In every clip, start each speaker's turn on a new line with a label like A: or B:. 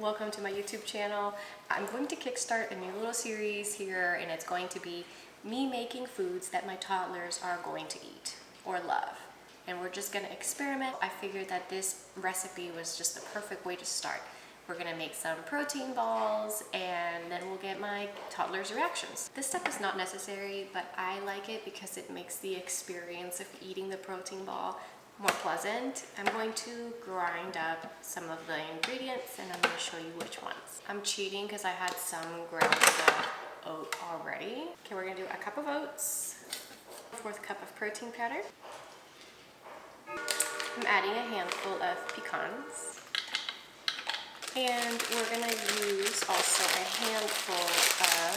A: Welcome to my YouTube channel. I'm going to kickstart a new little series here, and it's going to be me making foods that my toddlers are going to eat or love. And we're just gonna experiment. I figured that this recipe was just the perfect way to start. We're gonna make some protein balls and then we'll get my toddlers' reactions. This step is not necessary, but I like it because it makes the experience of eating the protein ball more pleasant. I'm going to grind up some of the ingredients and I'm going to show you which ones. I'm cheating because I had some ground oat already. Okay, we're going to do a cup of oats, 1/4 cup of protein powder. I'm adding a handful of pecans. And we're going to use also a handful of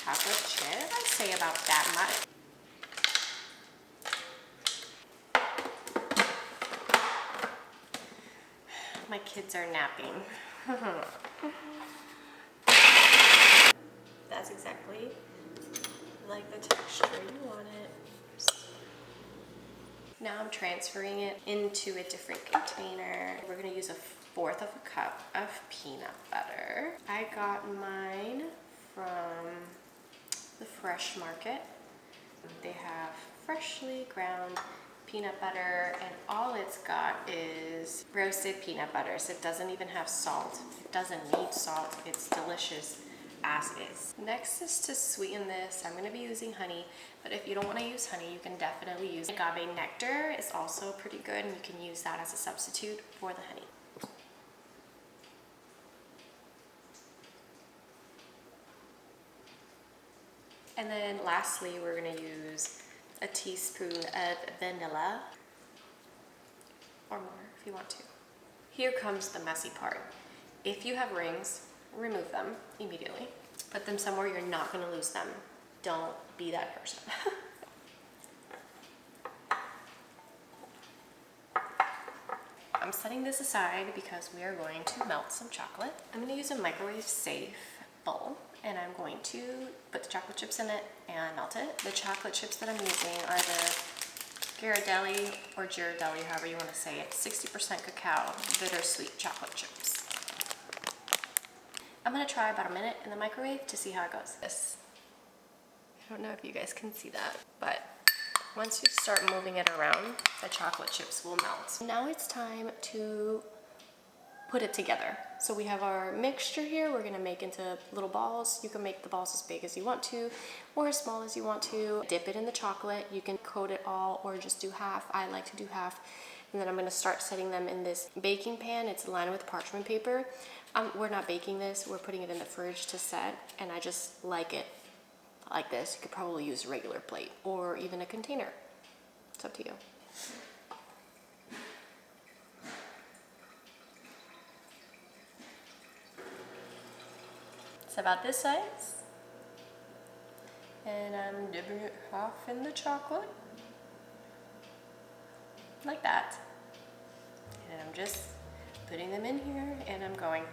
A: chocolate chips. I'd say about that much. My kids are napping. That's exactly like the texture you want it. Now I'm transferring it into a different container. We're gonna use 1/4 of a cup of peanut butter. I got mine from the Fresh Market. They have freshly ground peanut butter, and all it's got is roasted peanut butter, so it doesn't even have salt. It doesn't need salt. It's delicious as is. Next is to sweeten this. I'm going to be using honey, but if you don't want to use honey, you can definitely use agave nectar. It's also pretty good, and you can use that as a substitute for the honey. And then lastly, we're going to use a teaspoon of vanilla, or more if you want to. Here comes the messy part. If you have rings, remove them immediately. Put them somewhere you're not going to lose them. Don't be that person. I'm setting this aside because we are going to melt some chocolate. I'm going to use a microwave safe bowl, and I'm going to put the chocolate chips in it and melt it. The chocolate chips that I'm using are the Ghirardelli or Ghirardelli, however you want to say it, 60% cacao, bittersweet chocolate chips. I'm going to try about a minute in the microwave to see how it goes. I don't know if you guys can see that, but once you start moving it around, the chocolate chips will melt. Now it's time to put it together. So we have our mixture here. We're gonna make into little balls. You can make the balls as big as you want to or as small as you want to. Dip it in the chocolate. You can coat it all or just do half. I like to do half. And then I'm gonna start setting them in this baking pan. It's lined with parchment paper. We're not baking this. We're putting it in the fridge to set, and I just like it like this. You could probably use a regular plate or even a container. It's up to you. It's about this size, and I'm dipping it half in the chocolate, like that, and I'm just putting them in here, and I'm going.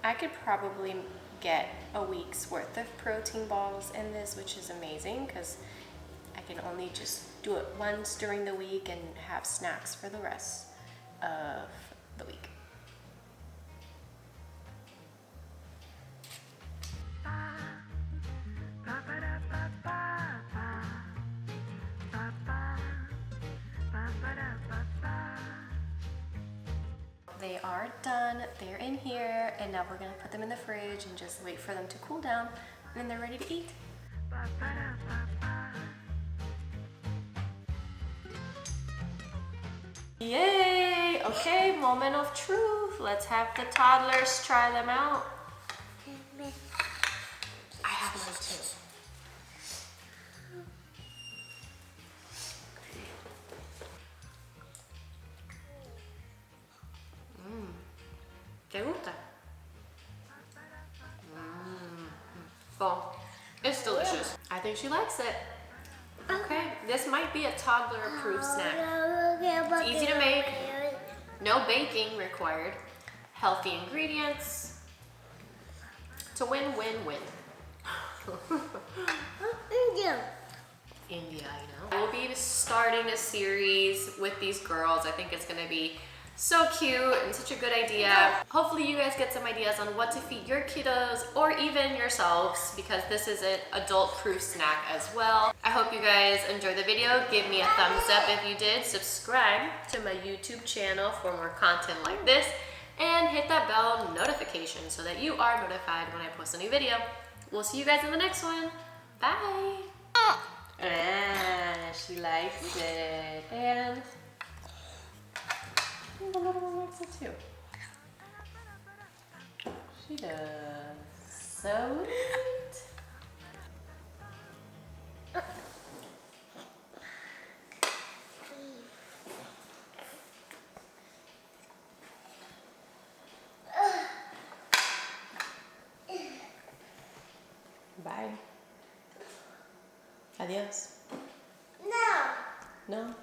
A: I could probably get a week's worth of protein balls in this, which is amazing because I can only just do it once during the week and have snacks for the rest of the week. They are done, they're in here, and now we're gonna put them in the fridge and just wait for them to cool down, and then they're ready to eat. Yay! Okay, moment of truth. Let's have the toddlers try them out. I have mine too. ¿Te gusta? Well, it's delicious. I think she likes it. Okay, this might be a toddler-approved snack. It's easy to make, no baking required, healthy ingredients. It's a win-win-win. India, I know. We'll be starting a series with these girls. I think it's gonna be So cute and such a good idea. Hopefully you guys get some ideas on what to feed your kiddos or even yourselves, because this is an adult-proof snack as well. I hope you guys enjoyed the video. Give me a thumbs up if you did. Subscribe to my YouTube channel for more content like this, and hit that bell notification so that you are notified when I post a new video. We'll see you guys in the next one. Bye. She likes it. And the little one likes it too. She does. So neat. Bye. Adios.
B: No.
A: No?